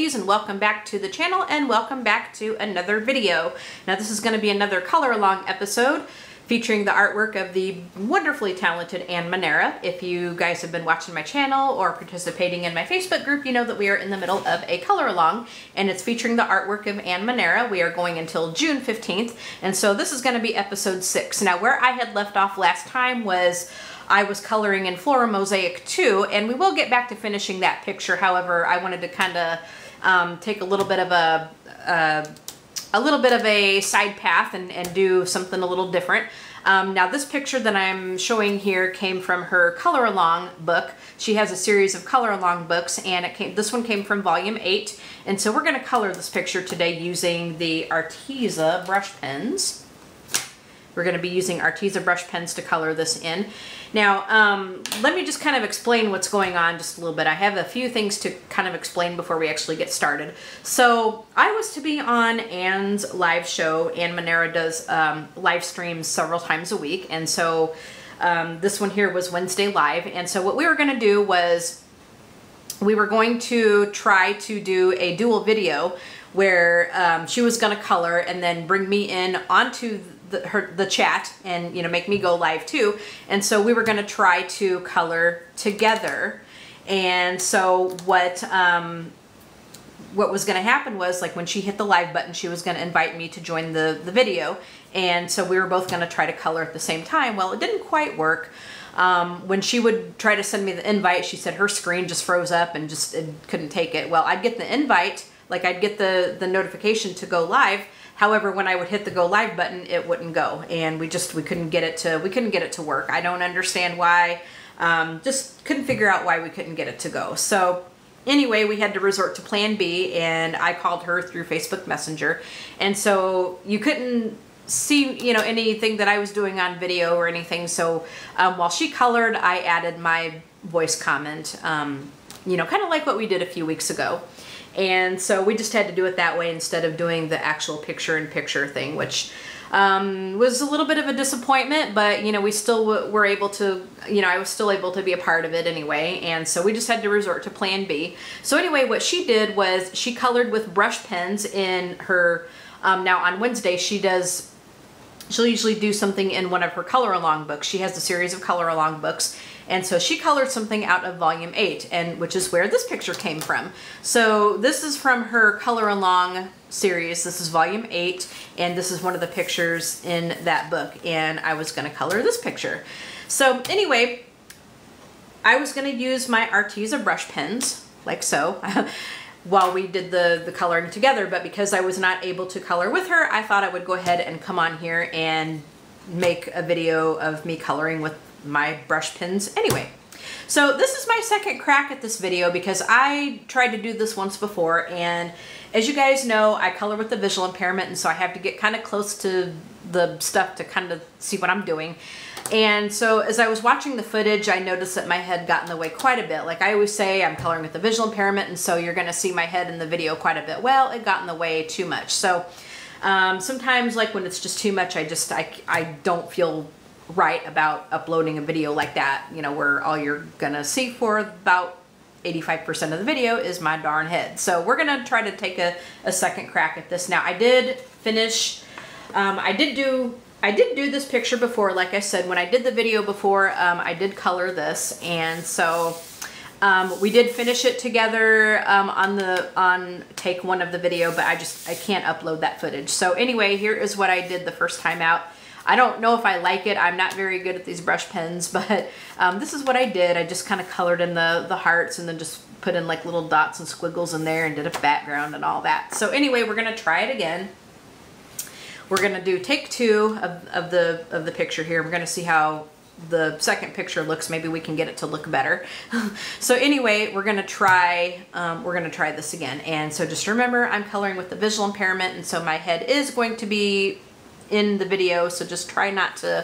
ladies, and welcome back to the channel and welcome back to another video. Now this is going to be another color along episode featuring the artwork of the wonderfully talented Manera. If you guys have been watching my channel or participating in my Facebook group, you know that we are in the middle of a color along, and it's featuring the artwork of Manera. We are going until June 15th, and so this is going to be episode 6. Now where I had left off last time was I was coloring in Flora Mosaic 2, and we will get back to finishing that picture. However, I wanted to kind of take a little bit of a side path and do something a little different. Now this picture that I'm showing here came from her color along book. She has a series of color along books, and this one came from volume 8. And so we're going to color this picture today using the Arteza Brush Pens. We're going to be using Arteza Brush Pens to color this in. Now, let me just kind of explain what's going on just a little bit. I have a few things to kind of explain before we actually get started. So I was to be on Anne's live show. Manera does live streams several times a week. And so this one here was Wednesday live. And so what we were going to do was we were going to try to do a dual video where she was going to color and then bring me in onto the chat and, you know, make me go live too. And so we were going to try to color together. And so what was going to happen was, like, when she hit the live button, she was going to invite me to join the video. And so we were both going to try to color at the same time. Well, it didn't quite work. When she would try to send me the invite, she said her screen just froze up and just couldn't take it. Well, I'd get the invite, like I'd get the notification to go live. However, when I would hit the go live button, it wouldn't go, and we couldn't get it to work. I don't understand why. Just couldn't figure out why we couldn't get it to go. So anyway, we had to resort to plan B, and I called her through Facebook Messenger. And so you couldn't see, you know, anything that I was doing on video or anything. So while she colored, I added my voice comment, you know, kind of like what we did a few weeks ago. And so we just had to do it that way instead of doing the actual picture-in-picture thing, which was a little bit of a disappointment, but, you know, we still were able to, you know, I was still able to be a part of it anyway. And so we just had to resort to plan B. So anyway, what she did was she colored with brush pens in her, now on Wednesday, she'll usually do something in one of her color along books. She has a series of color along books. And so she colored something out of volume 8, and which is where this picture came from. So this is from her color along series. This is volume 8, and this is one of the pictures in that book. And I was going to color this picture. So anyway, I was going to use my Arteza brush pens, like so, while we did the coloring together. But because I was not able to color with her, I thought I would go ahead and come on here and make a video of me coloring with my brush pens anyway. So this is my second crack at this video because I tried to do this once before, and as you guys know, I color with the visual impairment, and so I have to get kind of close to the stuff to kind of see what I'm doing. And so as I was watching the footage, I noticed that my head got in the way quite a bit. Like I always say, I'm coloring with the visual impairment, and so you're going to see my head in the video quite a bit. Well, it got in the way too much. So sometimes, like when it's just too much, I don't feel right about uploading a video like that, you know, where all you're gonna see for about 85% of the video is my darn head. So we're gonna try to take a second crack at this. Now I did finish, I did do this picture before. Like I said, when I did the video before, I did color this, and so we did finish it together on take 1 of the video, but I can't upload that footage. So anyway, here is what I did the first time out. I don't know if I like it. I'm not very good at these brush pens, but this is what I did. I just kind of colored in the hearts and then just put in like little dots and squiggles in there and did a background and all that. So anyway, we're going to try it again. We're going to do take 2 of the picture here. We're going to see how the second picture looks. Maybe we can get it to look better. So anyway, we're going to try this again. And so just remember, I'm coloring with the visual impairment, and so my head is going to be in the video, so just try not to,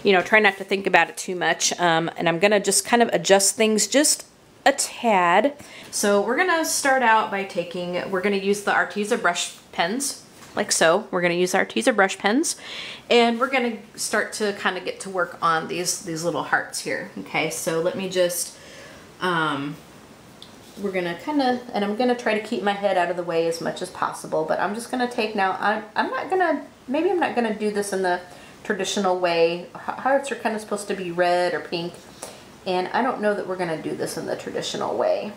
you know, try not to think about it too much. And I'm gonna just kind of adjust things just a tad. So we're gonna start out by we're gonna use the Arteza brush pens, like so. We're gonna use Arteza brush pens, and we're gonna start to kind of get to work on these little hearts here. Okay, so let me just we're gonna kind of, and I'm gonna try to keep my head out of the way as much as possible, but I'm just gonna take now, I'm not gonna, maybe I'm not gonna do this in the traditional way. Hearts are kind of supposed to be red or pink, and I don't know that we're gonna do this in the traditional way.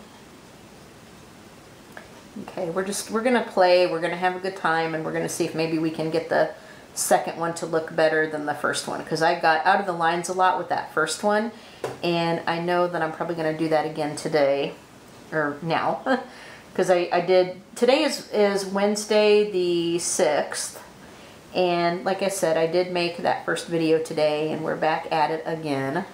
Okay, we're gonna play, we're gonna have a good time, and we're gonna see if maybe we can get the second one to look better than the first one, because I got out of the lines a lot with that first one, and I know that I'm probably gonna do that again today, or now, because I did, today is Wednesday the 6th, and like I said, I did make that first video today, and we're back at it again,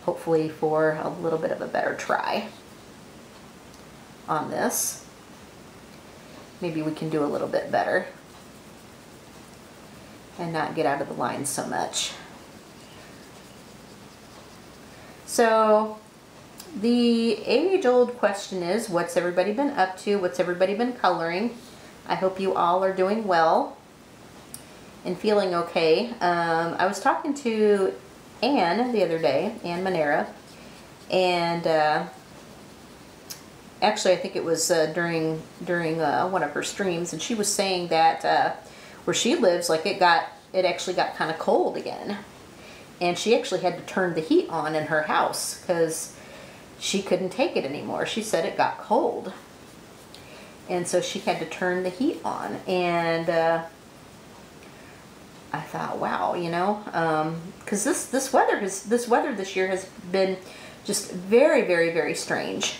hopefully for a little bit of a better try on this. Maybe we can do a little bit better and not get out of the line so much. So the age-old question is, what's everybody been up to? What's everybody been coloring? I hope you all are doing well and feeling okay. I was talking to Anne the other day, Anne Manera, and actually I think it was during one of her streams, and she was saying that where she lives, like it actually got kind of cold again, and she actually had to turn the heat on in her house because she couldn't take it anymore. She said it got cold, and so she had to turn the heat on. And I thought, wow, you know, because this weather this year has been just very, very, very strange.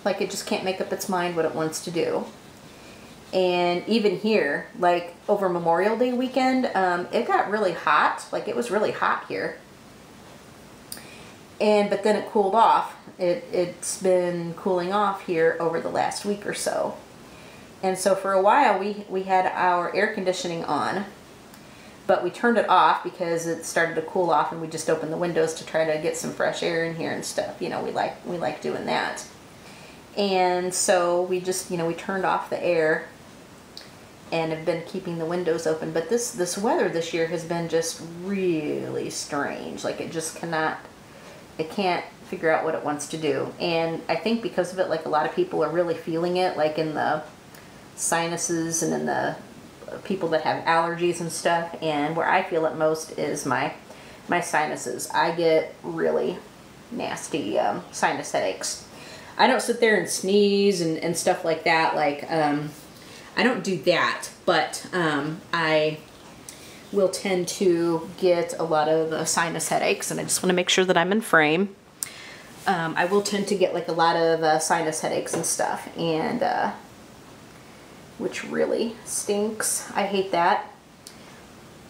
Like it just can't make up its mind what it wants to do. And even here, like over Memorial Day weekend, it got really hot. Like it was really hot here. But then it cooled off. It's been cooling off here over the last week or so. And so for a while we had our air conditioning on, but we turned it off because it started to cool off, and we just opened the windows to try to get some fresh air in here and stuff. You know, we like doing that. And so we just, you know, we turned off the air and have been keeping the windows open. But this weather this year has been just really strange. Like it just it can't figure out what it wants to do. And I think because of it, like a lot of people are really feeling it, like in the sinuses and in the people that have allergies and stuff. And where I feel it most is my sinuses. I get really nasty sinus headaches. I don't sit there and sneeze and stuff like that. Like, I don't do that, but I will tend to get a lot of sinus headaches, and I just want to make sure that I'm in frame. I will tend to get like a lot of sinus headaches and stuff, and which really stinks. I hate that.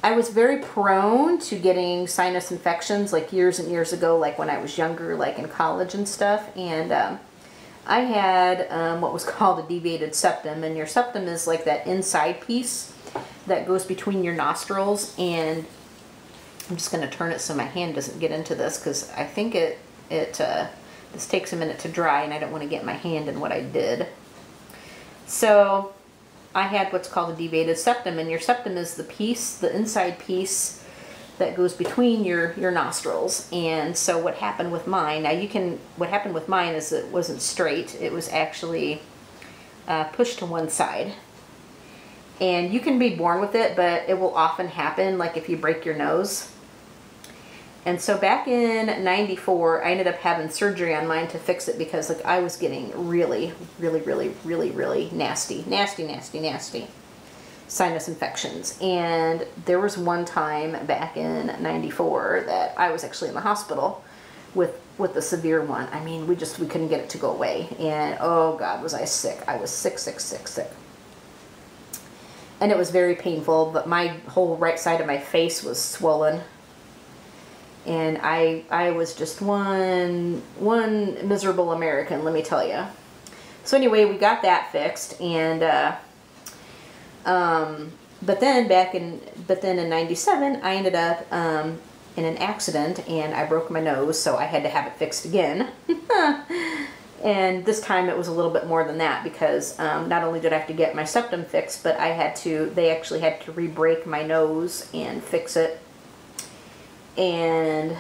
I was very prone to getting sinus infections like years and years ago, like when I was younger, like in college and stuff, and I had what was called a deviated septum, and your septum is like that inside piece that goes between your nostrils. And I'm just going to turn it so my hand doesn't get into this, because I think this takes a minute to dry, and I don't want to get my hand in what I did. So I had what's called a deviated septum, and your septum is the piece, the inside piece that goes between your nostrils. And so what happened with mine, what happened with mine is it wasn't straight, it was actually pushed to one side. And you can be born with it, but it will often happen like if you break your nose. And so back in '94, I ended up having surgery on mine to fix it, because like I was getting really, really, really, really, really nasty sinus infections. And there was one time back in '94 that I was actually in the hospital with a severe one. I mean, we couldn't get it to go away. And oh God, was I sick. I was sick. And it was very painful, but my whole right side of my face was swollen. And I was just one miserable American, let me tell you. So anyway, we got that fixed, and but then in '97, I ended up in an accident, and I broke my nose, so I had to have it fixed again. And this time it was a little bit more than that, because not only did I have to get my septum fixed, but they actually had to re-break my nose and fix it. And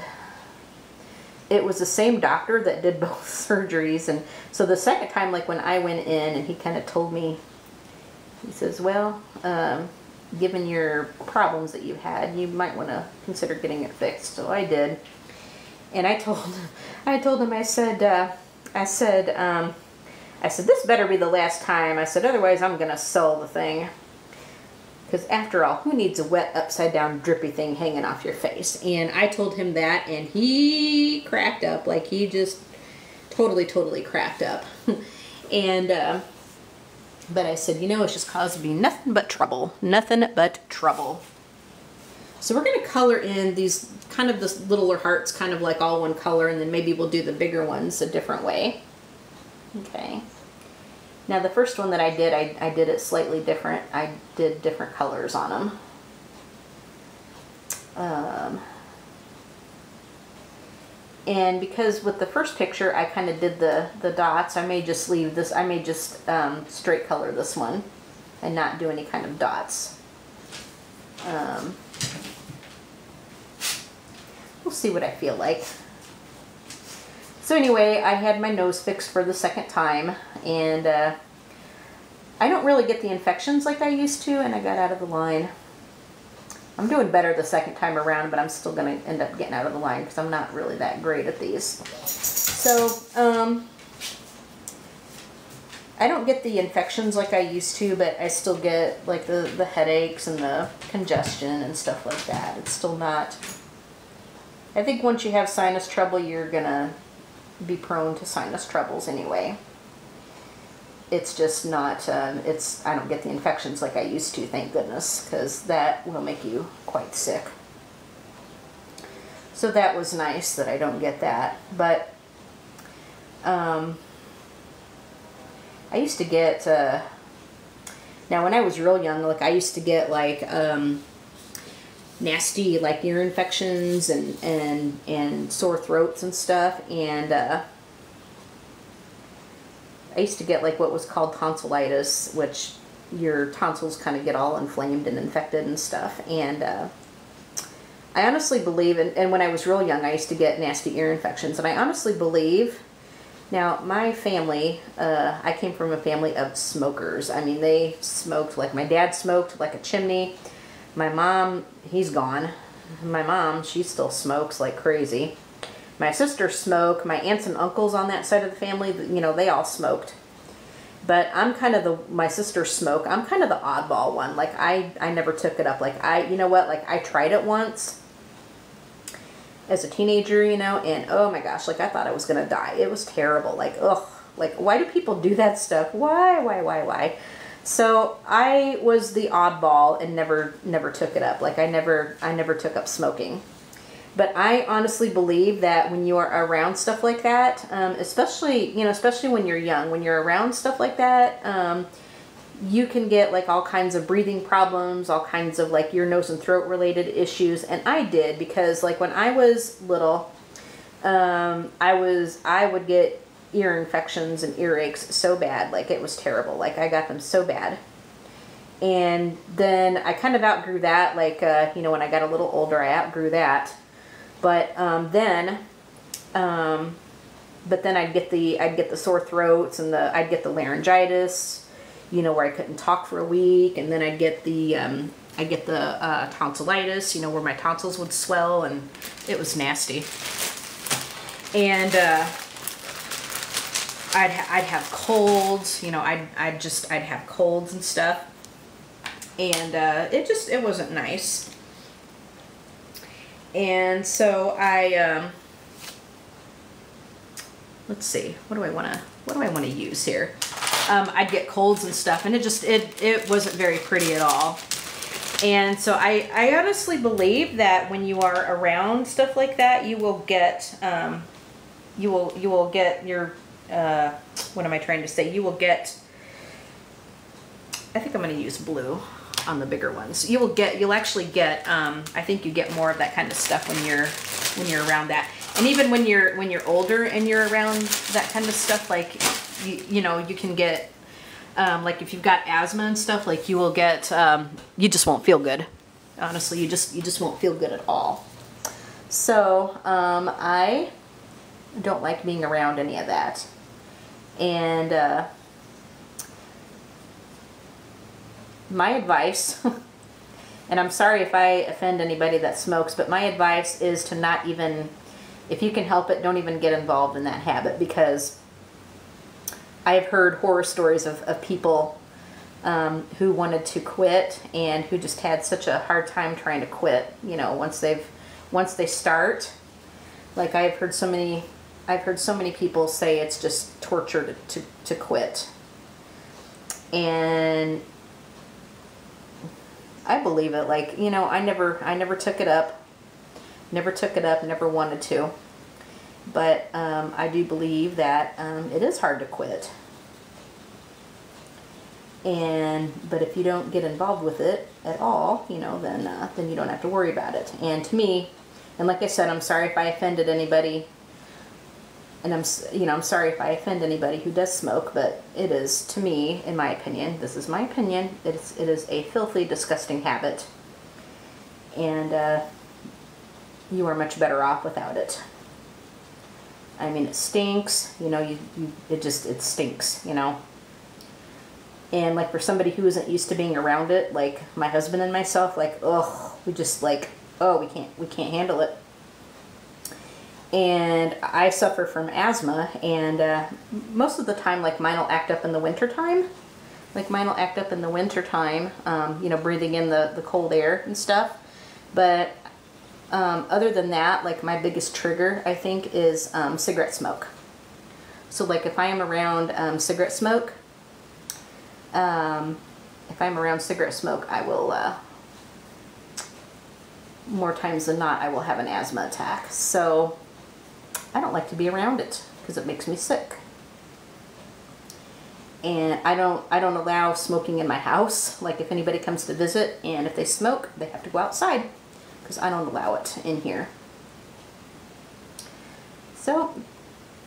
it was the same doctor that did both surgeries. And so the second time, like when I went in and he kind of told me, he says, well, given your problems that you've had, you might want to consider getting it fixed. So I did. And I told him, I said, this better be the last time. I said, otherwise I'm going to sell the thing. Because after all, who needs a wet, upside-down, drippy thing hanging off your face? And I told him that, and he cracked up. Like, he just totally cracked up. And, but I said, you know, it's just caused me nothing but trouble. Nothing but trouble. So we're going to color in these, kind of this littler hearts, kind of like all one color, and then maybe we'll do the bigger ones a different way. Okay. Now the first one that I did, I did it slightly different. I did different colors on them. And because with the first picture I kind of did the dots, I may just leave this, I may just straight color this one and not do any kind of dots. We'll see what I feel like. So anyway, I had my nose fixed for the second time, and I don't really get the infections like I used to, and I got out of the line. I'm doing better the second time around, but I'm still going to end up getting out of the line because I'm not really that great at these. So, I don't get the infections like I used to, but I still get like the headaches and the congestion and stuff like that. It's still not... I think once you have sinus trouble, you're going to be prone to sinus troubles anyway. It's just not, I don't get the infections like I used to, thank goodness, because that will make you quite sick. So that was nice that I don't get that. But I used to get, now when I was real young, like I used to get like nasty like ear infections and sore throats and stuff, and I used to get like what was called tonsillitis, which your tonsils kind of get all inflamed and infected and stuff. And I honestly believe, and when I was real young, I used to get nasty ear infections, and I honestly believe, now my family, I came from a family of smokers. I mean, they smoked, like my dad smoked like a chimney. My mom, he's gone. My mom, she still smokes like crazy. My sisters smoke. My aunts and uncles on that side of the family, you know, they all smoked. But I'm kind of my sisters smoke. I'm kind of the oddball one. Like, I never took it up. Like, you know what, like, I tried it once as a teenager, you know, and oh my gosh, like, I thought I was going to die. It was terrible. Like, ugh, like, why do people do that stuff? Why? So I was the oddball and never took it up. Like, I never took up smoking. But I honestly believe that when you are around stuff like that, especially when you're young, when you're around stuff like that, you can get like all kinds of breathing problems, all kinds of like ear, nose, and throat related issues. And I did, because like when I was little, I would get ear infections and earaches so bad, like it was terrible. Like I got them so bad. And then I kind of outgrew that, like, you know, when I got a little older, I outgrew that. But then I'd get the sore throats, and I'd get the laryngitis, you know, where I couldn't talk for a week, and then I'd get the tonsillitis, you know, where my tonsils would swell, and it was nasty. And I'd have colds, you know, I'd have colds and stuff, and it wasn't nice. And so let's see, what do I want to use here? I'd get colds and stuff, and it wasn't very pretty at all. And so I honestly believe that when you are around stuff like that, you will get you will get your what am I trying to say? You will get, I think I'm going to use blue on the bigger ones. You'll actually get, I think you get more of that kind of stuff when you're around that. And even when you're older and you're around that kind of stuff, like, you know, you can get, like if you've got asthma and stuff, like you will get, you just won't feel good. Honestly, you just won't feel good at all. So, I don't like being around any of that. And my advice, and I'm sorry if I offend anybody that smokes, but my advice is to not even, if you can help it, don't even get involved in that habit, because I have heard horror stories of people who wanted to quit and who just had such a hard time trying to quit, you know, once they start. Like I've heard so many people say it's just torture to quit. And I believe it. Like, you know, I never took it up. Never wanted to. But I do believe that it is hard to quit. But if you don't get involved with it at all, you know, then you don't have to worry about it. And to me, and like I said, I'm sorry if I offended anybody, and I'm sorry if I offend anybody who does smoke, but it is, to me, in my opinion, this is my opinion, it is a filthy, disgusting habit, and you are much better off without it. I mean, it stinks, you know, it stinks, you know. And like for somebody who isn't used to being around it, like my husband and myself, like, ugh, we just like, oh, we can't handle it. And I suffer from asthma, and most of the time, like, mine will act up in the wintertime. You know, breathing in the cold air and stuff. But other than that, like, my biggest trigger, I think, is cigarette smoke. So, like, if I am around cigarette smoke, I will, more times than not, I will have an asthma attack. So I don't like to be around it because it makes me sick. And I don't allow smoking in my house. Like if anybody comes to visit and if they smoke, they have to go outside because I don't allow it in here. So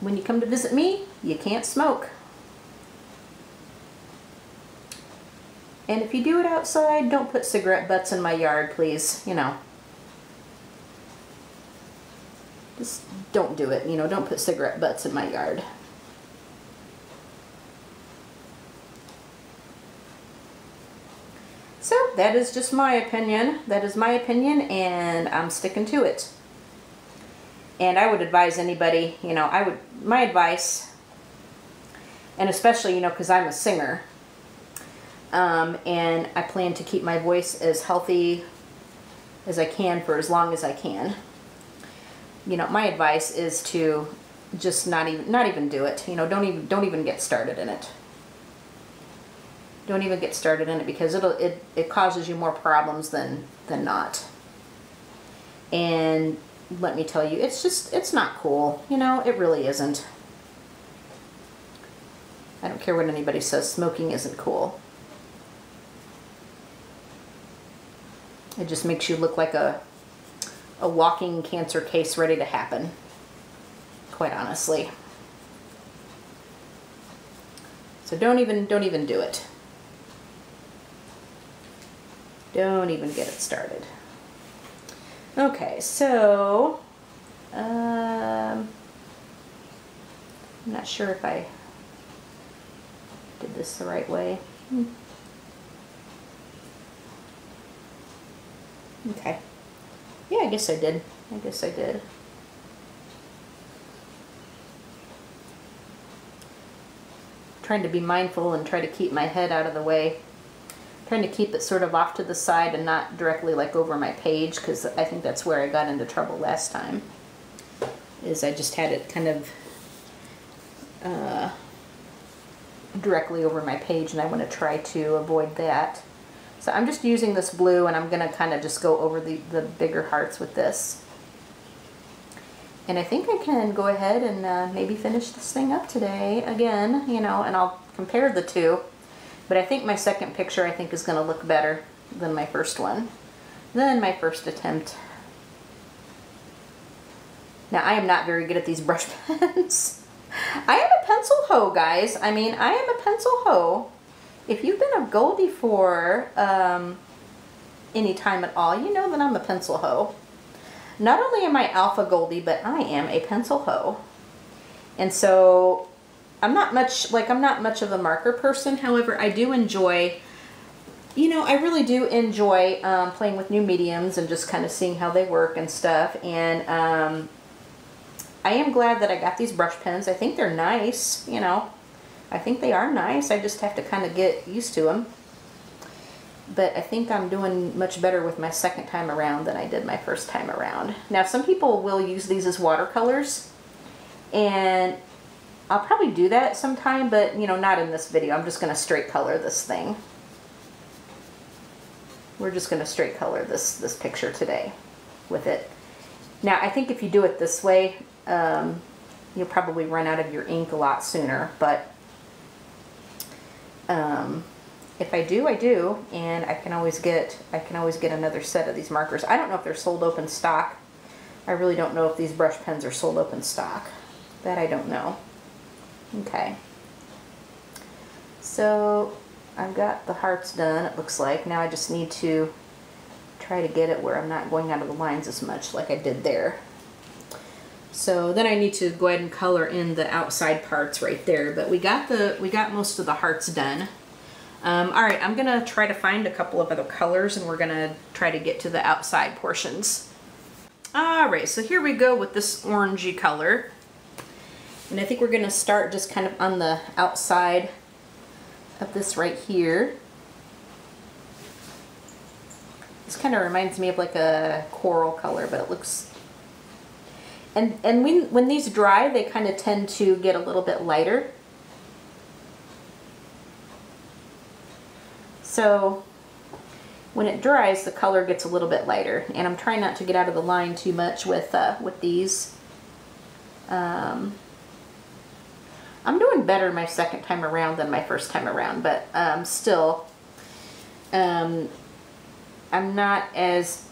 when you come to visit me, you can't smoke. And if you do it outside, don't put cigarette butts in my yard, please. You know. Just don't do it. You know, don't put cigarette butts in my yard. So that is just my opinion. That is my opinion, and I'm sticking to it. And I would advise anybody, you know, my advice, and especially, you know, because I'm a singer, and I plan to keep my voice as healthy as I can for as long as I can. You know, my advice is to just not even do it. You know, don't even get started in it. Don't even get started in it because it causes you more problems than not. And let me tell you, it's not cool. You know, it really isn't. I don't care what anybody says, smoking isn't cool. It just makes you look like a walking cancer case ready to happen, quite honestly. So don't even do it. Don't even get it started. Okay, so I'm not sure if I did this the right way. Okay. Yeah, I guess I did. Trying to be mindful and try to keep my head out of the way. Trying to keep it sort of off to the side and not directly like over my page, because I think that's where I got into trouble last time. Is I just had it kind of directly over my page, and I want to try to avoid that. So I'm just using this blue, and I'm going to kind of just go over the bigger hearts with this. And I think I can go ahead and maybe finish this thing up today again, you know, and I'll compare the two. But I think my second picture, I think, is going to look better than my first one, than my first attempt. Now, I am not very good at these brush pens. I am a pencil hoe, guys. I mean, I am a pencil hoe. If you've been a Goldie for any time at all, you know that I'm a pencil hoe. Not only am I alpha Goldie, but I am a pencil hoe. And so I'm not much of a marker person. However, I do enjoy, you know, I really do enjoy playing with new mediums and just kind of seeing how they work and stuff. And I am glad that I got these brush pens. I think they're nice, you know. I think they are nice. I just have to kind of get used to them. But I think I'm doing much better with my second time around than I did my first time around. Now, some people will use these as watercolors, and I'll probably do that sometime, but, you know, not in this video. I'm just going to straight color this thing. We're just going to straight color this picture today with it. Now, I think if you do it this way, you'll probably run out of your ink a lot sooner, but if I do, I do, and I can always get another set of these markers. I don't know if they're sold open stock. I really don't know if these brush pens are sold open stock. That I don't know. Okay. So I've got the hearts done, it looks like. Now I just need to try to get it where I'm not going out of the lines as much like I did there. So then I need to go ahead and color in the outside parts right there. But we got most of the hearts done. All right, I'm gonna try to find a couple of other colors, and we're gonna try to get to the outside portions. All right, so here we go with this orangey color. And I think we're gonna start just kind of on the outside of this right here. This kind of reminds me of like a coral color, but it looks... And when these dry, they kind of tend to get a little bit lighter. So when it dries, the color gets a little bit lighter. And I'm trying not to get out of the line too much with these. I'm doing better my second time around than my first time around, but still, I'm not as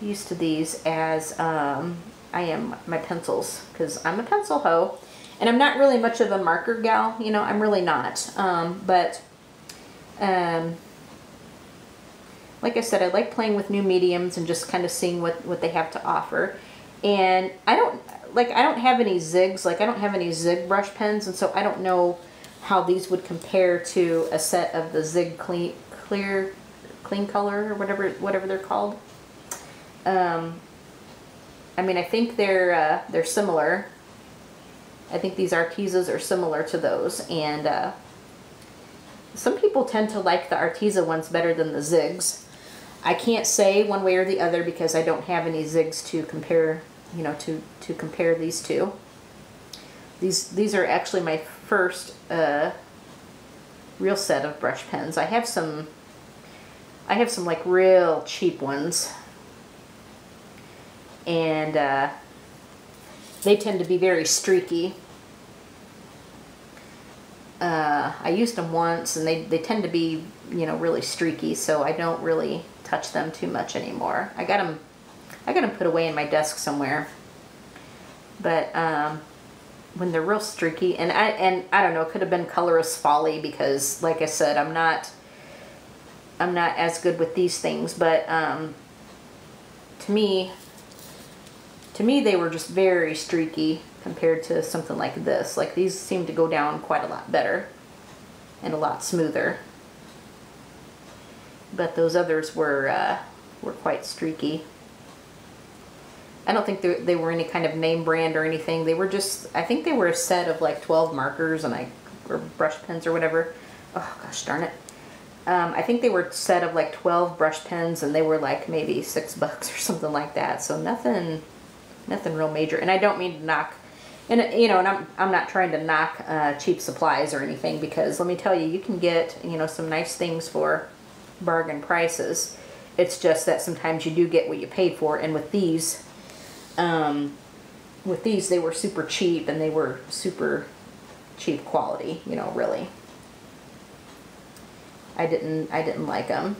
used to these as I am my pencils, because I'm a pencil hoe, and I'm not really much of a marker gal, you know, I'm really not. Like I said, I like playing with new mediums and just kind of seeing what they have to offer. And I don't have any zigs, like I don't have any zig brush pens, and so I don't know how these would compare to a set of the zig clean color or whatever they're called. I mean, I think they're similar. I think these Artezas are similar to those, and some people tend to like the Arteza ones better than the zigs. I can't say one way or the other because I don't have any zigs to compare, you know, to compare these two. These are actually my first real set of brush pens. I have some like real cheap ones, and they tend to be very streaky. I used them once, and they tend to be, you know, really streaky, so I don't really touch them too much anymore. I got them put away in my desk somewhere. But when they're real streaky, and I don't know, it could have been colorist folly, because like I said, I'm not as good with these things, but to me they were just very streaky compared to something like this. Like, these seem to go down quite a lot better and a lot smoother. But those others were quite streaky. I don't think they were any kind of name brand or anything. They were just, I think they were a set of like 12 markers or brush pens or whatever. Oh gosh darn it. I think they were a set of like 12 brush pens, and they were like maybe $6 or something like that. So nothing real major. And I don't mean to knock, and you know, and I'm not trying to knock cheap supplies or anything, because let me tell you, you can get, you know, some nice things for bargain prices. It's just that sometimes you do get what you paid for. And with these they were super cheap, and they were super cheap quality, you know, really. I didn't like them.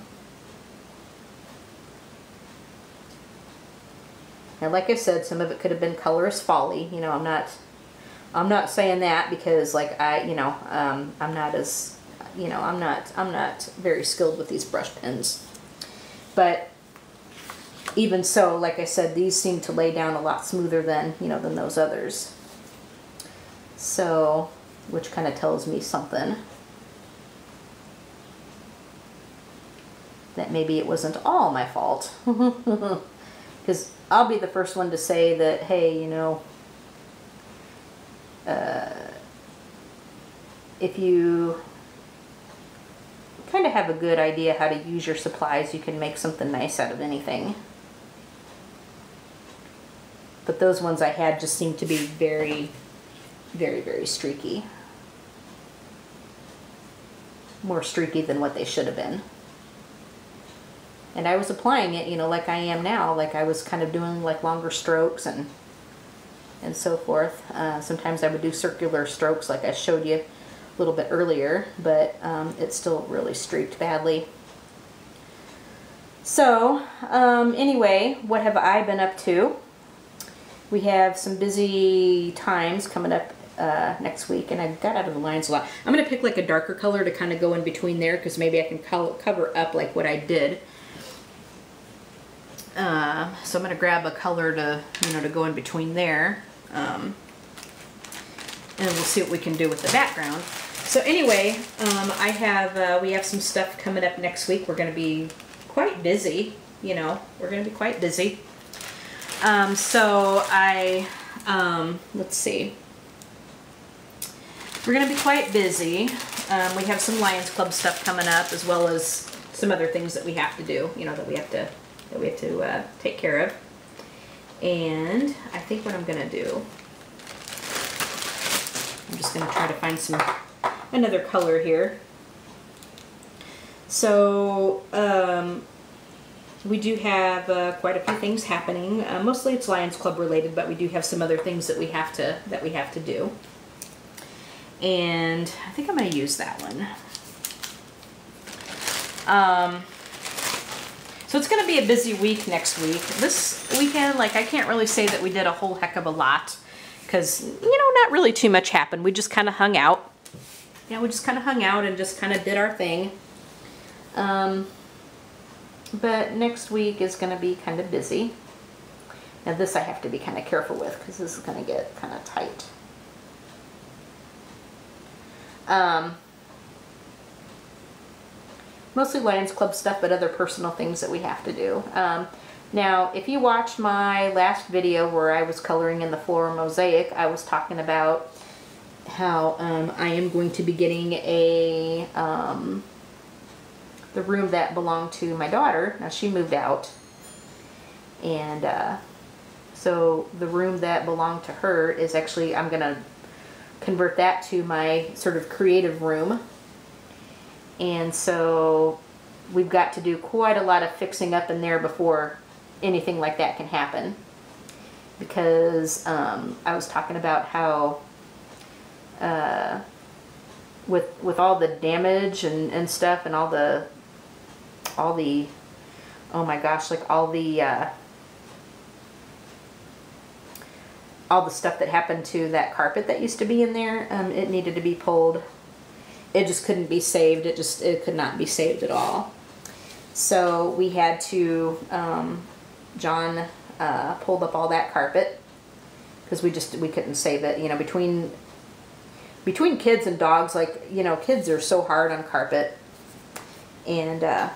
And like I said, some of it could have been colorist folly. You know, I'm not saying that because, like, I'm not as, you know, I'm not very skilled with these brush pens. But even so, like I said, these seem to lay down a lot smoother than, you know, than those others. So, which kind of tells me something. That maybe it wasn't all my fault. Because I'll be the first one to say that, hey, you know, if you kind of have a good idea how to use your supplies, you can make something nice out of anything. But those ones I had just seemed to be very, very, very streaky. More streaky than what they should have been. And I was applying it, you know, like I am now, like I was kind of doing like longer strokes and so forth. Sometimes I would do circular strokes like I showed you a little bit earlier, but it still really streaked badly. So anyway, what have I been up to? We have some busy times coming up next week, and I got out of the lines a lot. I'm going to pick like a darker color to kind of go in between there, because maybe I can cover up like what I did. So I'm going to grab a color to, you know, to go in between there. And we'll see what we can do with the background. So anyway, we have some stuff coming up next week. We're going to be quite busy, you know, we're going to be quite busy. Let's see. We're going to be quite busy. We have some Lions Club stuff coming up, as well as some other things that we have to do, you know, that we have to take care of. And I think what I'm going to do, I'm just going to try to find another color here. So we do have quite a few things happening. Mostly it's Lions Club related, but we do have some other things that we have to do. And I think I'm going to use that one. So it's going to be a busy week next week. This weekend, like, I can't really say that we did a whole heck of a lot, because, you know, not really too much happened. We just kind of hung out. Yeah, we just kind of hung out and just kind of did our thing. But next week is going to be kind of busy. Now this I have to be kind of careful with, because this is going to get kind of tight. Mostly Lions Club stuff, but other personal things that we have to do. Now, if you watched my last video where I was coloring in the floral mosaic, I was talking about how I am going to be getting the room that belonged to my daughter. Now, she moved out. And so the room that belonged to her is actually, I'm going to convert that to my sort of creative room. And so we've got to do quite a lot of fixing up in there before anything like that can happen. Because I was talking about how with all the damage and stuff, and all the oh my gosh, like all the stuff that happened to that carpet that used to be in there, it needed to be pulled. It just couldn't be saved. It could not be saved at all. So we had to, John pulled up all that carpet, because we couldn't save it. You know, between kids and dogs, like, you know, kids are so hard on carpet. And oh,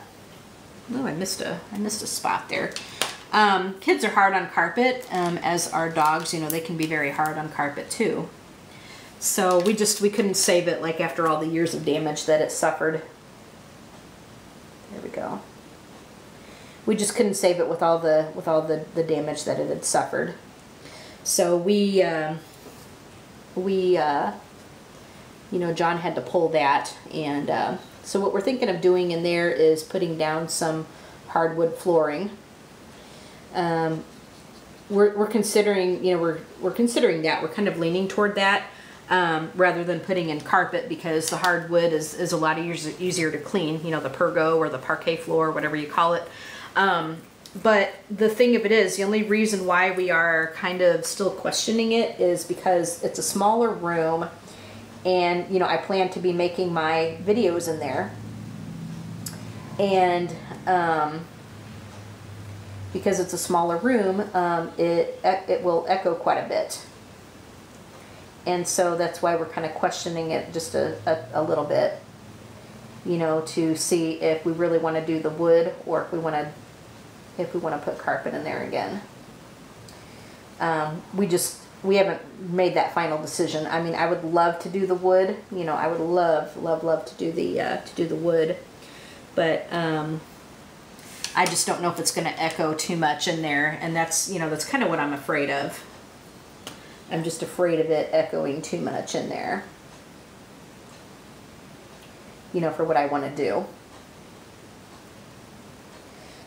I missed a spot there. Kids are hard on carpet, as are dogs. You know, they can be very hard on carpet too. So we couldn't save it, like, after all the years of damage that it suffered. There we go. We just couldn't save it with all the damage that it had suffered. So we you know, John had to pull that, and so what we're thinking of doing in there is putting down some hardwood flooring. We're considering, you know, we're considering that. We're kind of leaning toward that. Rather than putting in carpet, because the hardwood is a lot easier to clean, you know, the pergo or the parquet floor, whatever you call it. But the thing of it is, the only reason why we are kind of still questioning it is because it's a smaller room, and, you know, I plan to be making my videos in there. And because it's a smaller room, it will echo quite a bit. And so that's why we're kind of questioning it just a little bit, you know, to see if we really want to do the wood or if we want to put carpet in there again. We haven't made that final decision. I mean, I would love to do the wood, you know, I would love to do the wood, but I just don't know if it's going to echo too much in there, and that's, you know, that's kind of what I'm afraid of. I'm just afraid of it echoing too much in there, you know, for what I want to do.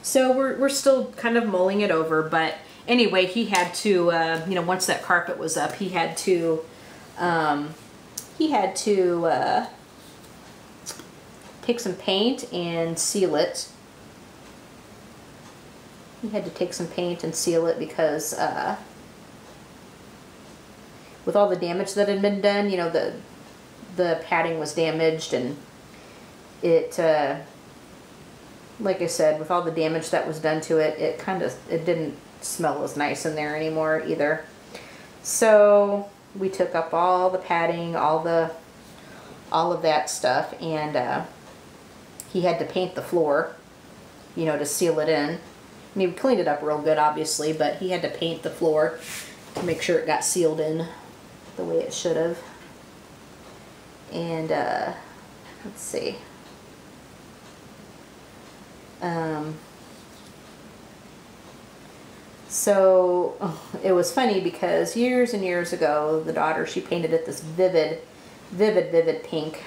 So we're still kind of mulling it over, but anyway, he had to, you know, once that carpet was up, he had to take some paint and seal it. He had to take some paint and seal it because with all the damage that had been done, you know, the padding was damaged, and it, like I said, with all the damage that was done to it, it didn't smell as nice in there anymore either. So we took up all the padding, all of that stuff, and he had to paint the floor, you know, to seal it in. I mean, we cleaned it up real good, obviously, but he had to paint the floor to make sure it got sealed in the way it should have. And let's see. So it was funny because years and years ago, the daughter, she painted it this vivid pink.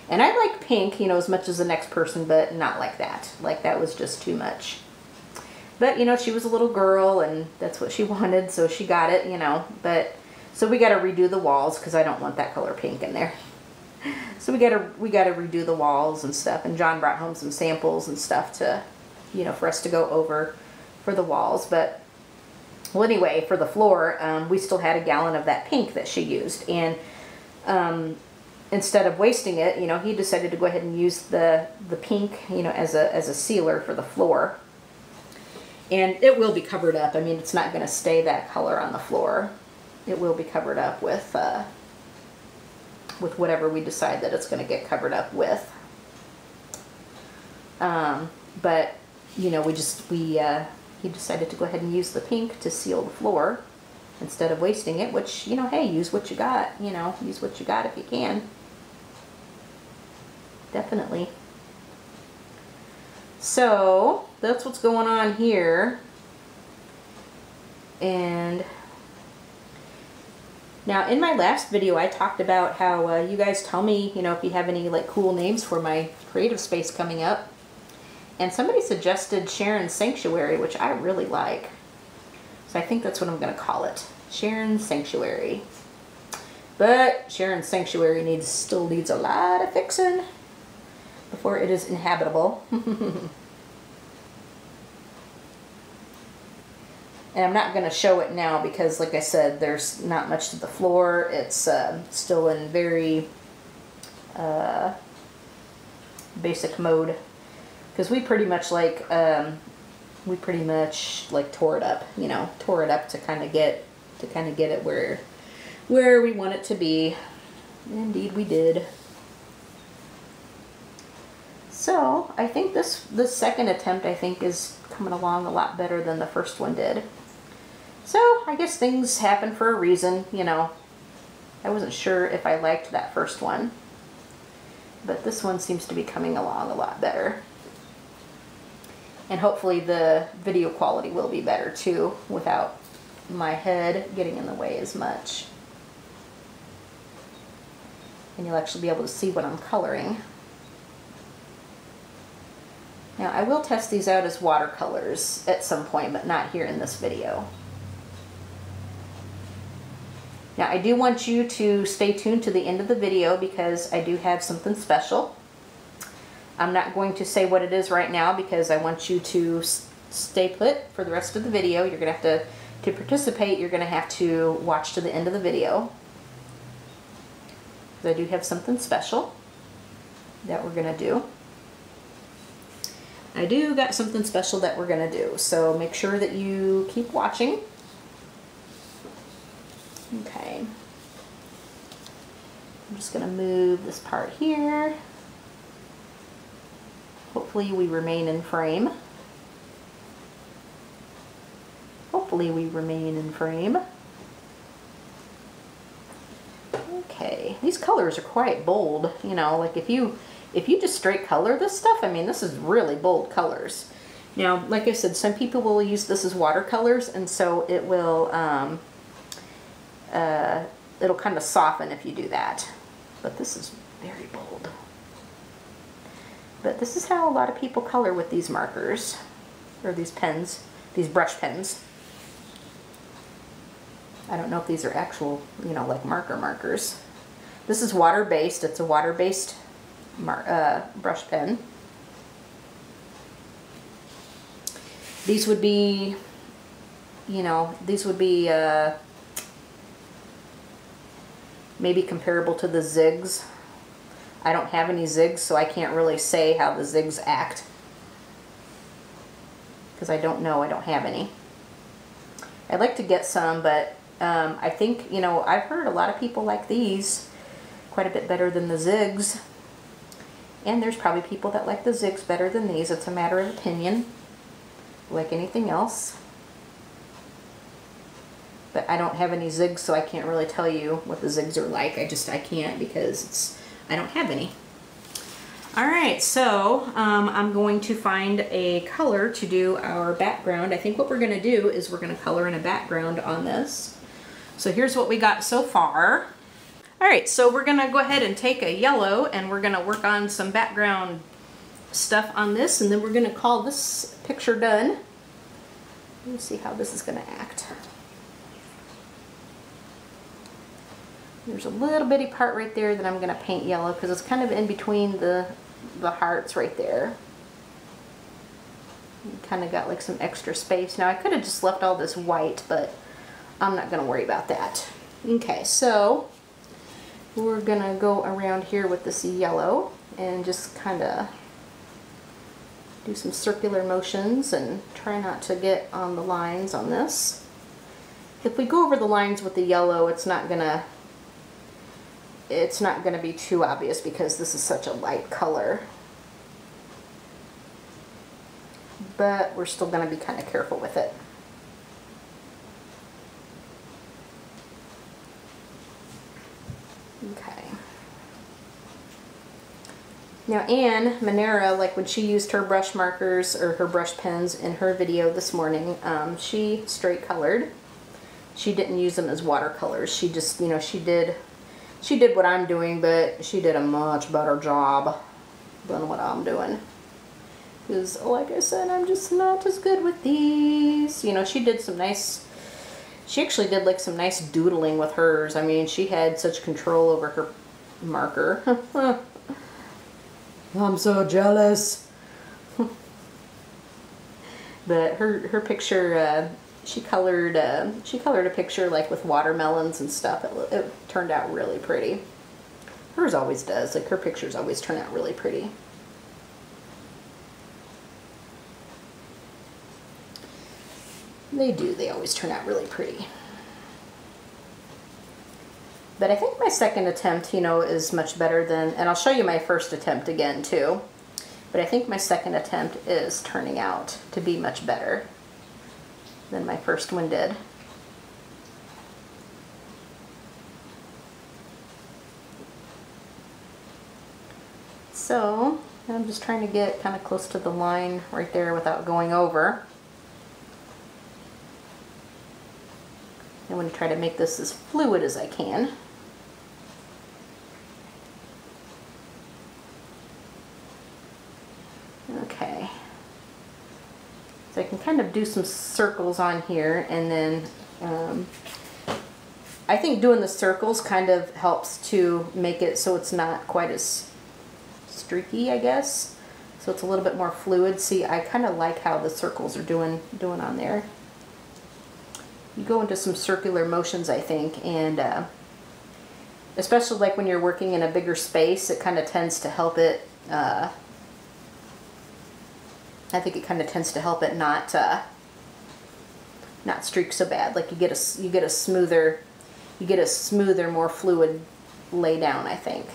And I like pink, you know, as much as the next person, but not like that. Like, that was just too much. But, you know, she was a little girl, and that's what she wanted, so she got it, you know. But, so we got to redo the walls, because I don't want that color pink in there. So we got to redo the walls and stuff, and John brought home some samples and stuff to, you know, for us to go over for the walls. But, well, anyway, for the floor, we still had a gallon of that pink that she used, and instead of wasting it, you know, he decided to go ahead and use the pink, you know, as a sealer for the floor. And it will be covered up. I mean, it's not going to stay that color on the floor. It will be covered up with whatever we decide that it's going to get covered up with. But, you know, he decided to go ahead and use the pink to seal the floor instead of wasting it, which, you know, hey, use what you got, you know, use what you got if you can. Definitely. So that's what's going on here. And now in my last video, I talked about how you guys tell me, you know, if you have any like cool names for my creative space coming up. And somebody suggested Sharon's Sanctuary, which I really like. So I think that's what I'm going to call it. Sharon's Sanctuary. But Sharon's Sanctuary still needs a lot of fixing before it is inhabitable. And I'm not going to show it now because, like I said, there's not much to the floor. It's still in very basic mode. Because we pretty much tore it up, you know, tore it up to kind of get it where we want it to be. Indeed, we did. So I think this second attempt, I think, is coming along a lot better than the first one did. So I guess things happen for a reason, you know. I wasn't sure if I liked that first one, but this one seems to be coming along a lot better. And hopefully the video quality will be better too, without my head getting in the way as much. And you'll actually be able to see what I'm coloring. Now, I will test these out as watercolors at some point, but not here in this video. Now, I do want you to stay tuned to the end of the video because I do have something special. I'm not going to say what it is right now because I want you to stay put for the rest of the video. You're going to have to participate, you're going to have to watch to the end of the video. I do have something special that we're going to do. I do got something special that we're going to do, so make sure that you keep watching. Okay. I'm just going to move this part here. Hopefully we remain in frame. Hopefully we remain in frame. Okay, these colors are quite bold, you know, like if you just straight color this stuff, I mean, this is really bold colors. Now, like I said, some people will use this as watercolors, and so it will, it'll kind of soften if you do that. But this is very bold. But this is how a lot of people color with these markers, or these pens, these brush pens. I don't know if these are actual, you know, like markers. This is water-based. It's a water-based brush pen. These would be, you know, these would be maybe comparable to the zigs. I don't have any zigs, so I can't really say how the zigs act, because I don't know. I don't have any. I'd like to get some, but I think, you know, I've heard a lot of people like these quite a bit better than the zigs. And there's probably people that like the zigs better than these. It's a matter of opinion, like anything else. But I don't have any zigs, so I can't really tell you what the zigs are like. I can't, because I don't have any. All right, so I'm going to find a color to do our background. I think what we're gonna do is we're gonna color in a background on this. So here's what we got so far. All right, so we're gonna go ahead and take a yellow and we're gonna work on some background stuff on this, and then we're gonna call this picture done. Let me see how this is gonna act. There's a little bitty part right there that I'm gonna paint yellow because it's kind of in between the hearts right there. Kind of got like some extra space. Now I could have just left all this white, but I'm not gonna worry about that. Okay, so we're gonna go around here with this yellow and just kind of do some circular motions and try not to get on the lines on this. If we go over the lines with the yellow, it's not gonna be too obvious because this is such a light color. But we're still gonna be kind of careful with it. Okay. Now Anne Manera, like when she used her brush markers or her brush pens in her video this morning, she straight colored. She didn't use them as watercolors. She just, you know, she did what I'm doing, but she did a much better job than what I'm doing. Because, like I said, I'm just not as good with these. You know, she did some nice, she actually did like some nice doodling with hers. I mean, she had such control over her marker. I'm so jealous. But her picture, she colored a picture like with watermelons and stuff. It turned out really pretty. Hers always does. Like her pictures always turn out really pretty. They do. They always turn out really pretty. But I think my second attempt, you know, is much better than, and I'll show you my first attempt again too. But I think my second attempt is turning out to be much better than my first one did. So I'm just trying to get kind of close to the line right there without going over. I want to try to make this as fluid as I can. Okay. So I can kind of do some circles on here, and then I think doing the circles kind of helps to make it so it's not quite as streaky, I guess. So it's a little bit more fluid. See, I kind of like how the circles are doing on there. You go into some circular motions, I think, and especially like when you're working in a bigger space, it kind of tends to help it. I think it kind of tends to help it not streak so bad. Like you get a smoother, more fluid lay down, I think.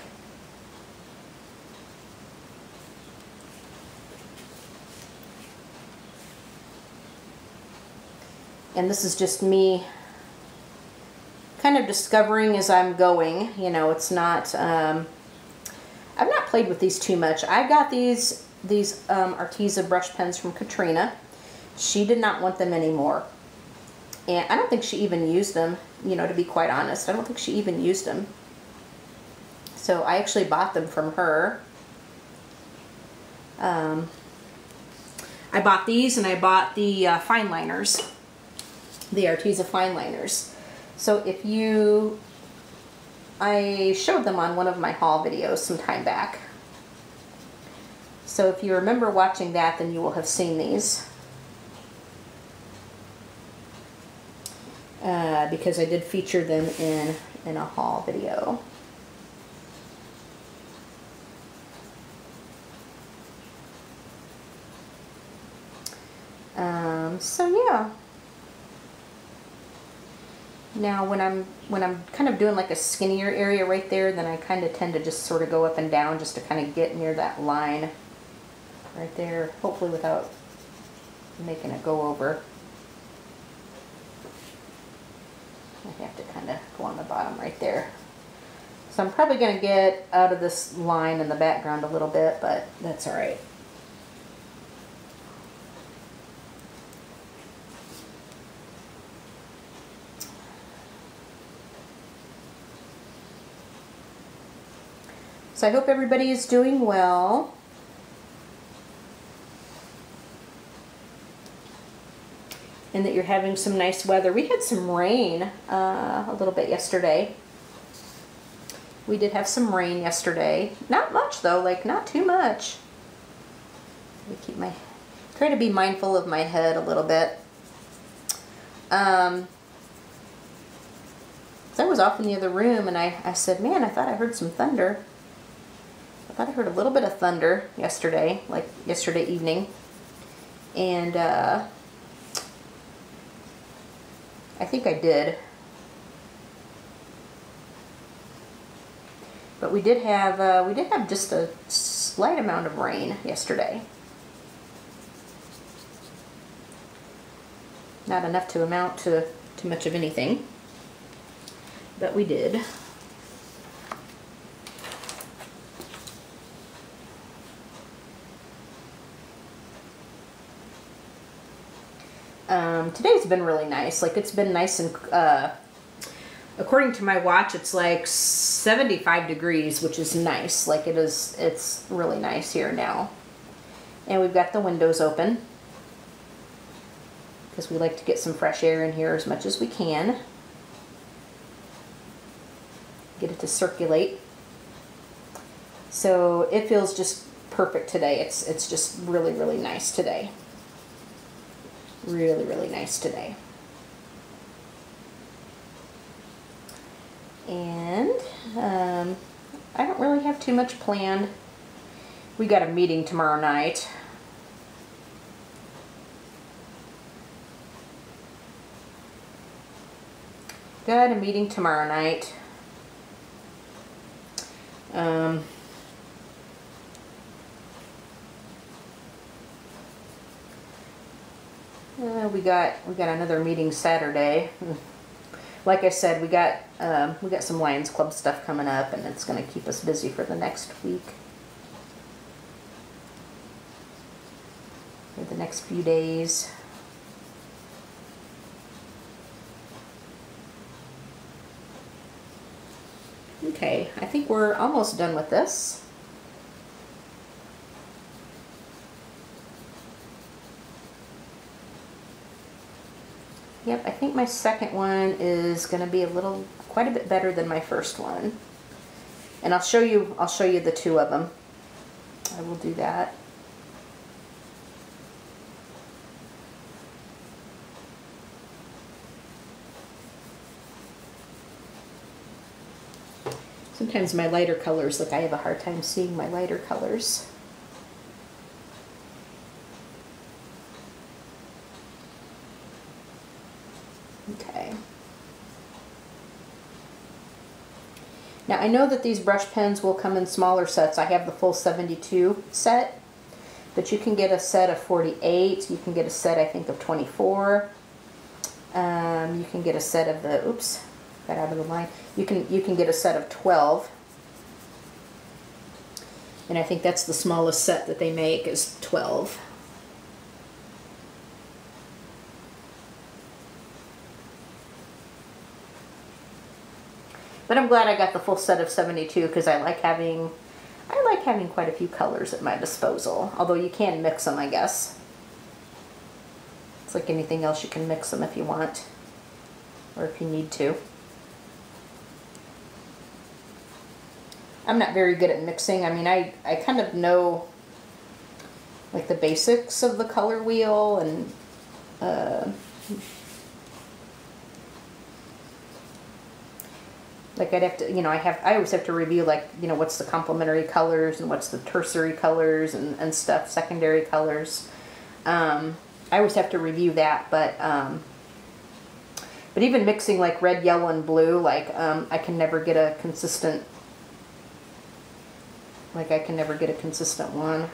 And this is just me kind of discovering as I'm going. You know, it's not, I've not played with these too much. I got these Arteza brush pens from Katrina. She did not want them anymore. And I don't think she even used them, you know, to be quite honest. I don't think she even used them. So I actually bought them from her. I bought these, and I bought the fine liners. The Arteza fine liners. So if you, I showed them on one of my haul videos some time back. So if you remember watching that, then you will have seen these. Because I did feature them in a haul video. So yeah. Now when I'm kind of doing like a skinnier area right there, then I kind of tend to just sort of go up and down just to kind of get near that line right there, hopefully without making it go over. I have to kind of go on the bottom right there. So I'm probably going to get out of this line in the background a little bit, but that's all right. So I hope everybody is doing well. And that you're having some nice weather. We had some rain a little bit yesterday. We did have some rain yesterday. Not much though, like not too much. I try to be mindful of my head a little bit. So I was off in the other room, and I said, man, I thought I heard some thunder. I thought I heard a little bit of thunder yesterday, like yesterday evening. And I think I did. But we did have just a slight amount of rain yesterday. Not enough to amount to much of anything, but we did. Today's been really nice. Like, it's been nice and according to my watch, it's like 75 degrees, which is nice. Like, it's really nice here now. And we've got the windows open because we like to get some fresh air in here as much as we can. Get it to circulate. So it feels just perfect today. It's just really, really nice today. Really, really nice today. And I don't really have too much planned. We got a meeting tomorrow night. Got a meeting tomorrow night. We got another meeting Saturday. Like I said, we got some Lions Club stuff coming up, and it's going to keep us busy for the next week, or the next few days. Okay, I think we're almost done with this. Yep, I think my second one is going to be quite a bit better than my first one. And I'll show you the two of them. I will do that. Sometimes my lighter colors, like I have a hard time seeing my lighter colors. Okay. Now I know that these brush pens will come in smaller sets. I have the full 72 set, but you can get a set of 48. You can get a set, I think, of 24. You can get a set of the, oops, got out of the line. You can get a set of 12. And I think that's the smallest set that they make is 12. But I'm glad I got the full set of 72 because I like having quite a few colors at my disposal. Although you can mix them, I guess. It's like anything else, you can mix them if you want or if you need to. I'm not very good at mixing. I mean, I kind of know like the basics of the color wheel and like I'd have to, you know, I always have to review, like, you know, what's the complementary colors and what's the tertiary colors and stuff, secondary colors. I always have to review that, but even mixing like red, yellow, and blue, like I can never get a consistent. Like I can never get a consistent one.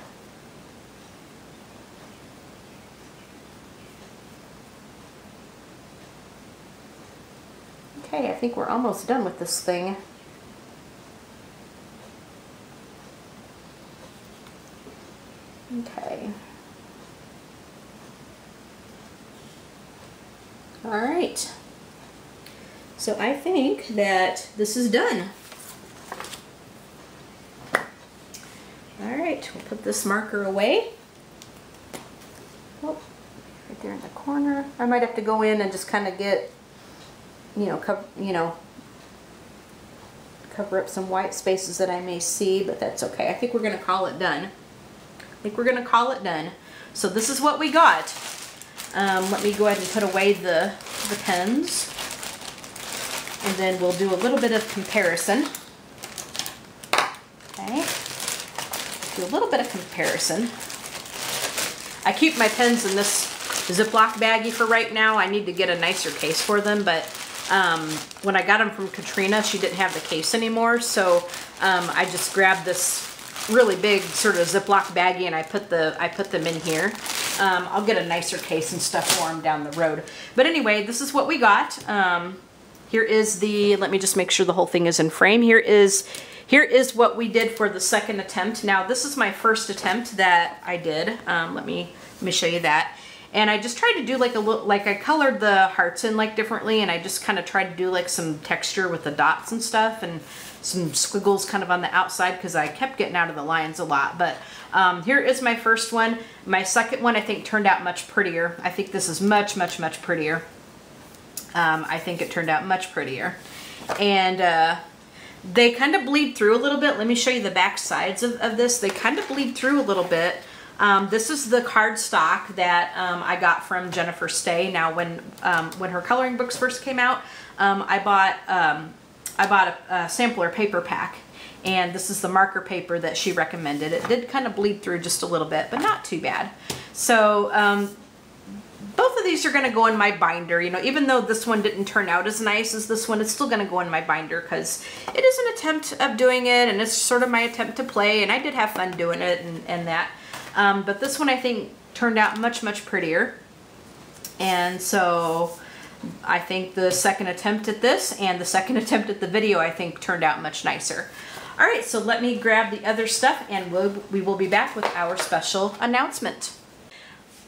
Okay, I think we're almost done with this thing. Okay. All right. So I think that this is done. All right, we'll put this marker away. Oh, right there in the corner. I might have to go in and just kind of get, cover up some white spaces that I may see, but that's okay. I think we're going to call it done. So this is what we got. Let me go ahead and put away the pens, and then we'll do a little bit of comparison. Okay. Do a little bit of comparison. I keep my pens in this Ziploc baggie for right now. I need to get a nicer case for them, but when I got them from Katrina, she didn't have the case anymore, so I just grabbed this really big sort of Ziploc baggie and I put them in here. I'll get a nicer case and stuff for them down the road. But anyway, this is what we got. Here is the, let me just make sure the whole thing is in frame. Here is what we did for the second attempt. Now this is my first attempt that I did. Let me show you that. And I just tried to do like a little, like I colored the hearts in like differently, and I just kind of tried to do like some texture with the dots and stuff and some squiggles kind of on the outside because I kept getting out of the lines a lot. But here is my first one. My second one I think turned out much prettier. I think this is much, much, much prettier. I think it turned out much prettier. And they kind of bleed through a little bit. Let me show you the back sides of this. They kind of bleed through a little bit. This is the cardstock that I got from Jennifer Stay. Now, when her coloring books first came out, I bought a sampler paper pack, and this is the marker paper that she recommended. It did kind of bleed through just a little bit, but not too bad. So both of these are going to go in my binder. You know, even though this one didn't turn out as nice as this one, it's still going to go in my binder because it is an attempt of doing it, and it's sort of my attempt to play, and I did have fun doing it and that. But this one I think turned out much, much prettier. And so I think the second attempt at this and the second attempt at the video I think turned out much nicer. All right, so let me grab the other stuff and we will be back with our special announcement.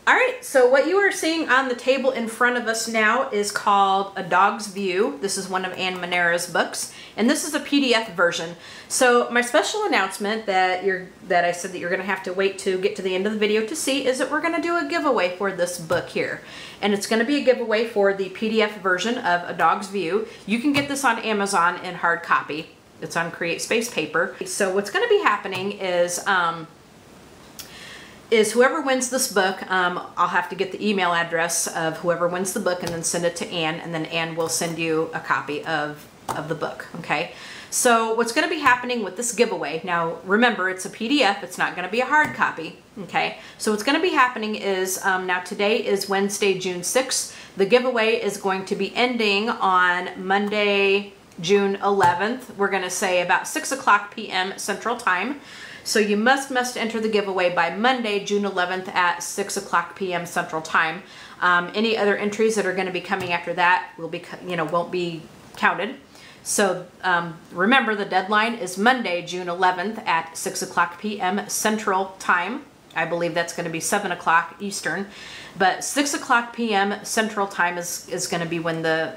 All right, so what you are seeing on the table in front of us now is called A Dog's View. This is one of Ann Manera's books, and this is a PDF version. So my special announcement that I said that you're gonna have to wait to get to the end of the video to see is that we're gonna do a giveaway for this book here. And it's gonna be a giveaway for the PDF version of A Dog's View. You can get this on Amazon in hard copy. It's on Create Space paper. So what's gonna be happening is whoever wins this book, I'll have to get the email address of whoever wins the book and then send it to Ann, and then Ann will send you a copy of the book, okay? So what's going to be happening with this giveaway, now remember it's a PDF, it's not going to be a hard copy, okay? So what's going to be happening is, now today is Wednesday, June 6th. The giveaway is going to be ending on Monday, June 11th. We're gonna say about 6 o'clock p.m. Central Time. So you must enter the giveaway by Monday, June 11th at 6 o'clock p.m. Central Time. Any other entries that are gonna be coming after that will be, won't be counted. So remember, the deadline is Monday, June 11th at 6 o'clock p.m. Central Time. I believe that's going to be 7 o'clock Eastern, but 6 o'clock p.m. Central Time is going to be when the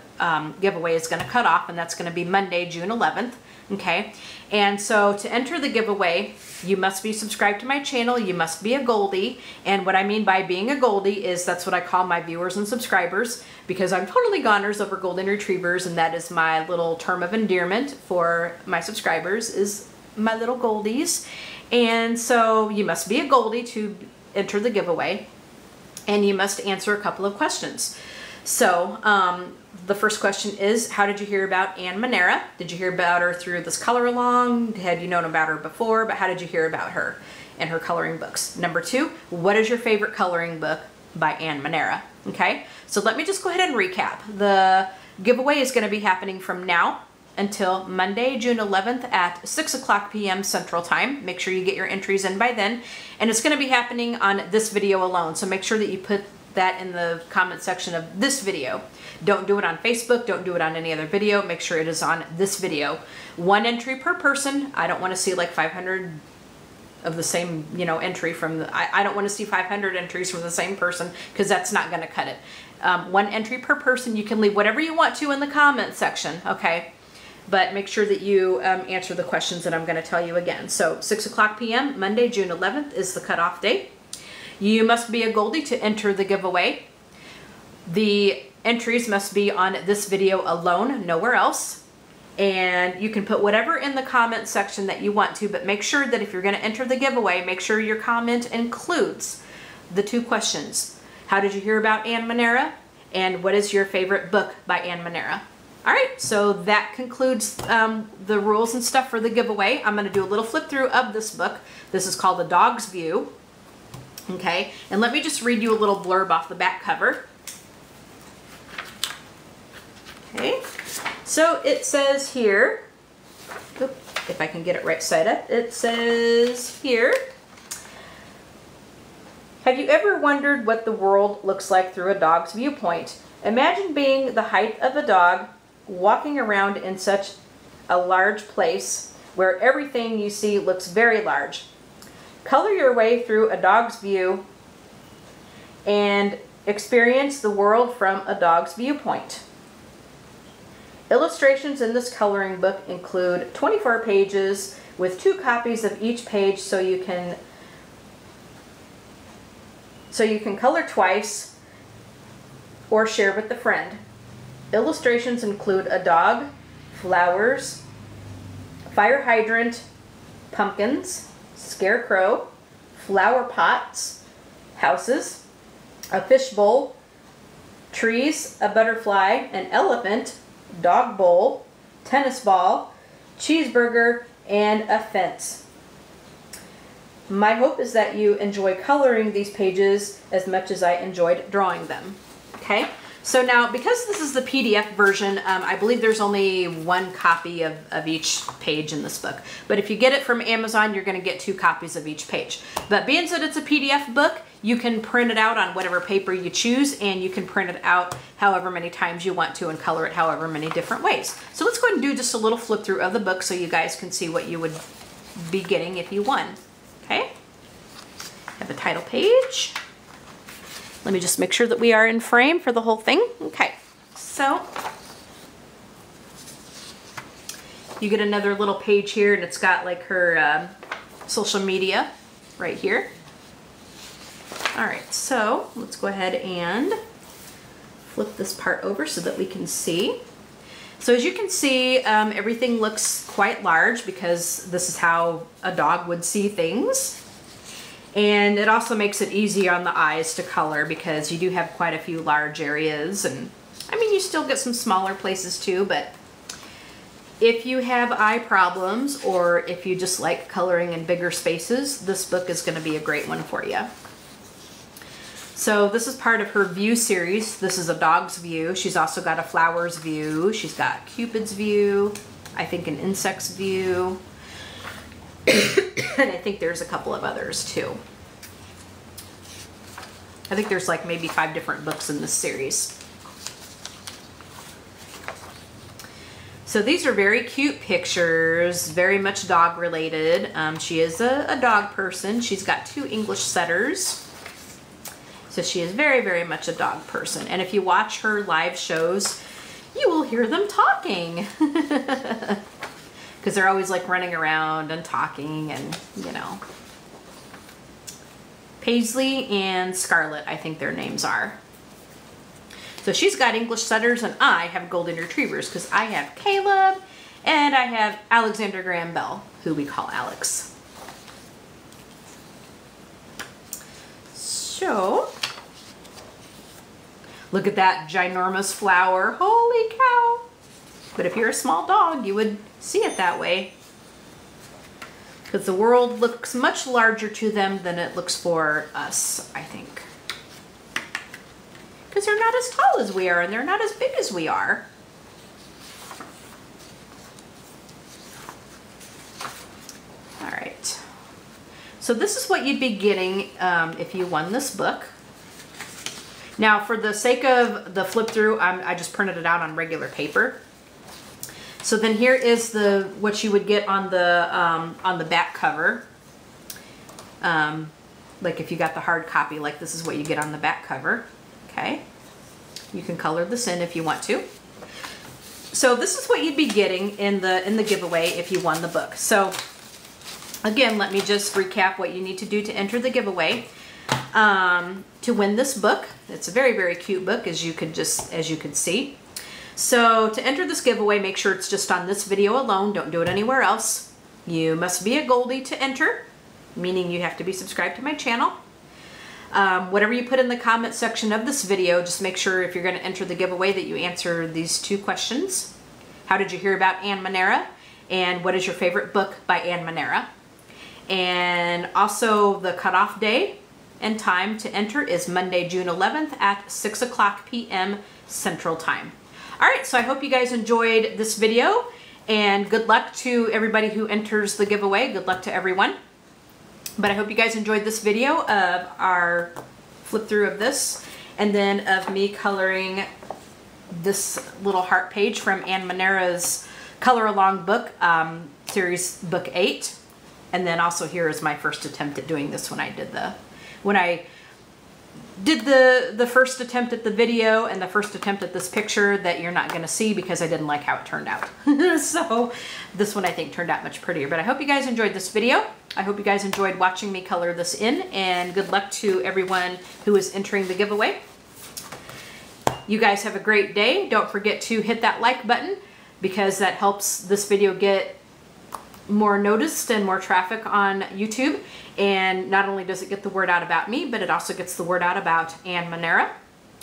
giveaway is going to cut off, and that's going to be Monday, June 11th. Okay, and so to enter the giveaway, you must be subscribed to my channel. You must be a Goldie, and what I mean by being a Goldie is that's what I call my viewers and subscribers, because I'm totally goners over golden retrievers, and that is my little term of endearment for my subscribers, is my little Goldies. And so you must be a Goldie to enter the giveaway, and you must answer a couple of questions. So the first question is, how did you hear about Manera? Did you hear about her through this color along? Had you known about her before? But how did you hear about her and her coloring books? Number 2, what is your favorite coloring book by Manera? Okay, so let me just go ahead and recap. The giveaway is going to be happening from now until Monday, June 11th at 6 o'clock p.m. Central Time. Make sure you get your entries in by then. And it's going to be happening on this video alone. So make sure that you put that in the comment section of this video. Don't do it on Facebook. Don't do it on any other video. Make sure it is on this video. 1 entry per person. I don't want to see like 500 of the same, entry from the, I don't want to see 500 entries from the same person, because that's not going to cut it. 1 entry per person. You can leave whatever you want to in the comment section. Okay. But make sure that you answer the questions that I'm going to tell you again. So 6 o'clock p.m. Monday, June 11th is the cutoff date. You must be a Goldie to enter the giveaway. The entries must be on this video alone, nowhere else. And you can put whatever in the comment section that you want to, but make sure that if you're going to enter the giveaway, make sure your comment includes the 2 questions. How did you hear about Manera? And what is your favorite book by Manera? All right, so that concludes the rules and stuff for the giveaway. I'm going to do a little flip through of this book. This is called The Dog's View. Okay, and let me just read you a little blurb off the back cover. Okay, so it says here, if I can get it right side up, it says here, have you ever wondered what the world looks like through a dog's viewpoint? Imagine being the height of a dog, walking around in such a large place where everything you see looks very large. Color your way through a dog's view and experience the world from a dog's viewpoint. Illustrations in this coloring book include 24 pages with 2 copies of each page, so you can color twice or share with a friend. Illustrations include a dog, flowers, fire hydrant, pumpkins, scarecrow, flower pots, houses, a fishbowl, trees, a butterfly, an elephant, dog bowl, tennis ball, cheeseburger, and a fence. My hope is that you enjoy coloring these pages as much as I enjoyed drawing them. Okay? So now, because this is the PDF version, I believe there's only 1 copy of each page in this book. But if you get it from Amazon, you're going to get 2 copies of each page. But being that it's a PDF book, you can print it out on whatever paper you choose, and you can print it out however many times you want to and color it however many different ways. So let's go ahead and do just a little flip through of the book so you guys can see what you would be getting if you won. Okay? Have a title page. Let me just make sure that we are in frame for the whole thing. Okay, so you get another little page here, and it's got like her social media right here. All right, so let's go ahead and flip this part over so that we can see. So as you can see, everything looks quite large because this is how a dog would see things. And it also makes it easier on the eyes to color because you do have quite a few large areas. And I mean, you still get some smaller places too, but if you have eye problems or if you just like coloring in bigger spaces, this book is going to be a great one for you. So this is part of her view series. This is a dog's view. She's also got a flowers view. She's got Cupid's view. I think an insect's view. And I think there's a couple of others too. I think there's like maybe 5 different books in this series. So these are very cute pictures, very much dog related. She is a dog person. She's got 2 English setters. So she is very, very much a dog person. And if you watch her live shows, you will hear them talking. Because they're always like running around and talking and, you know. Paisley and Scarlet, I think their names are. So she's got English setters and I have golden retrievers because I have Caleb and I have Alexander Graham Bell, who we call Alex. So, look at that ginormous flower. Holy cow. But if you're a small dog, you would see it that way. Because the world looks much larger to them than it looks for us, I think. Because they're not as tall as we are and they're not as big as we are. All right. So this is what you'd be getting if you won this book. Now, for the sake of the flip through, I just printed it out on regular paper. So then here is what you would get on the back cover. Like if you got the hard copy, like this is what you get on the back cover. Okay, you can color this in if you want to. So this is what you'd be getting in the giveaway if you won the book. So again, let me just recap what you need to do to enter the giveaway. To win this book, it's a very, very cute book, as you could see. So to enter this giveaway, make sure it's just on this video alone. Don't do it anywhere else. You must be a Goldie to enter, meaning you have to be subscribed to my channel. Whatever you put in the comment section of this video, just make sure if you're going to enter the giveaway that you answer these 2 questions. How did you hear about Anne Manera? And what is your favorite book by Anne Manera? And also the cutoff day and time to enter is Monday, June 11th at 6 p.m. Central Time. All right, so I hope you guys enjoyed this video, and good luck to everybody who enters the giveaway. Good luck to everyone. But I hope you guys enjoyed this video of our flip through of this, and then of me coloring this little heart page from Anne Manera's Color Along book, series book 8. And then also here is my first attempt at doing this when I did the first attempt at the video and the first attempt at this picture that you're not going to see because I didn't like how it turned out. So this one I think turned out much prettier. But I hope you guys enjoyed this video. I hope you guys enjoyed watching me color this in, and good luck to everyone who is entering the giveaway. You guys have a great day. Don't forget to hit that like button because that helps this video get more noticed and more traffic on YouTube. And not only does it get the word out about me, but it also gets the word out about Anne Manera.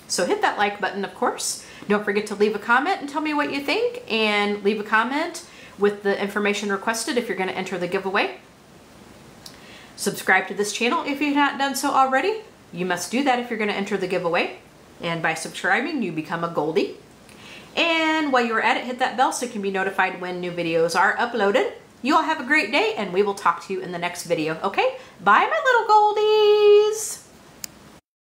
So hit that like button, of course. Don't forget to leave a comment and tell me what you think, and leave a comment with the information requested if you're going to enter the giveaway. Subscribe to this channel if you've not done so already. You must do that if you're going to enter the giveaway. And by subscribing, you become a Goldie. And while you're at it, hit that bell so you can be notified when new videos are uploaded. You all have a great day, and we will talk to you in the next video. Okay? Bye, my little Goldies!